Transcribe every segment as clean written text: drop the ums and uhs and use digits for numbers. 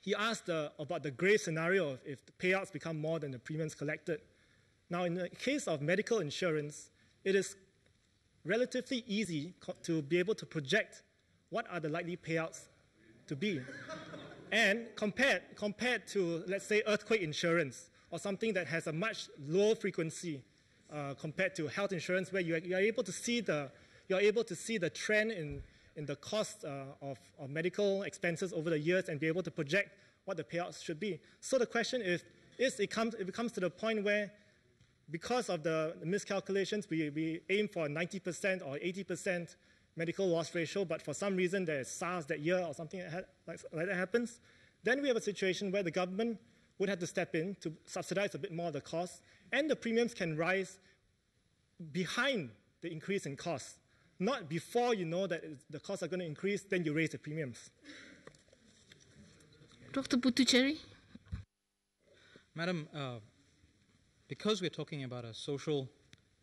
he asked about the grave scenario of if the payouts become more than the premiums collected. Now, in the case of medical insurance, it is relatively easy to be able to project what are the likely payouts to be. And compared to, let's say, earthquake insurance or something that has a much lower frequency compared to health insurance, where you're able to see the trend in the cost of medical expenses over the years and be able to project what the payouts should be. So the question is it comes to the point where, because of the miscalculations, we aim for a 90% or 80% medical loss ratio, but for some reason there's SARS that year or something like that happens, then we have a situation where the government would have to step in to subsidize a bit more of the cost, and the premiums can rise behind the increase in costs, not before you know that the costs are going to increase, then you raise the premiums. Dr. Puducherry. Madam, because we're talking about a social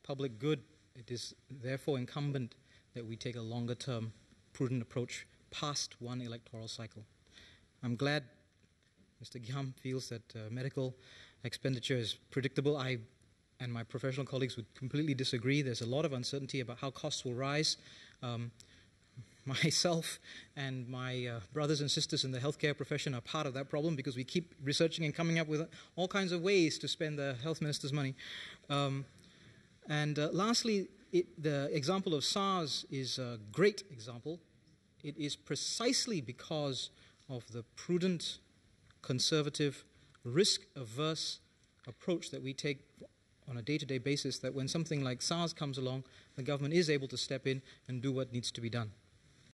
public good, it is therefore incumbent that we take a longer-term, prudent approach past one electoral cycle. I'm glad Mr. Gyam feels that medical expenditure is predictable. I and my professional colleagues would completely disagree. There's a lot of uncertainty about how costs will rise. Myself and my brothers and sisters in the healthcare profession are part of that problem, because we keep researching and coming up with all kinds of ways to spend the health minister's money. Lastly, the example of SARS is a great example. It is precisely because of the prudent, conservative, risk-averse approach that we take on a day-to-day basis that when something like SARS comes along, the government is able to step in and do what needs to be done.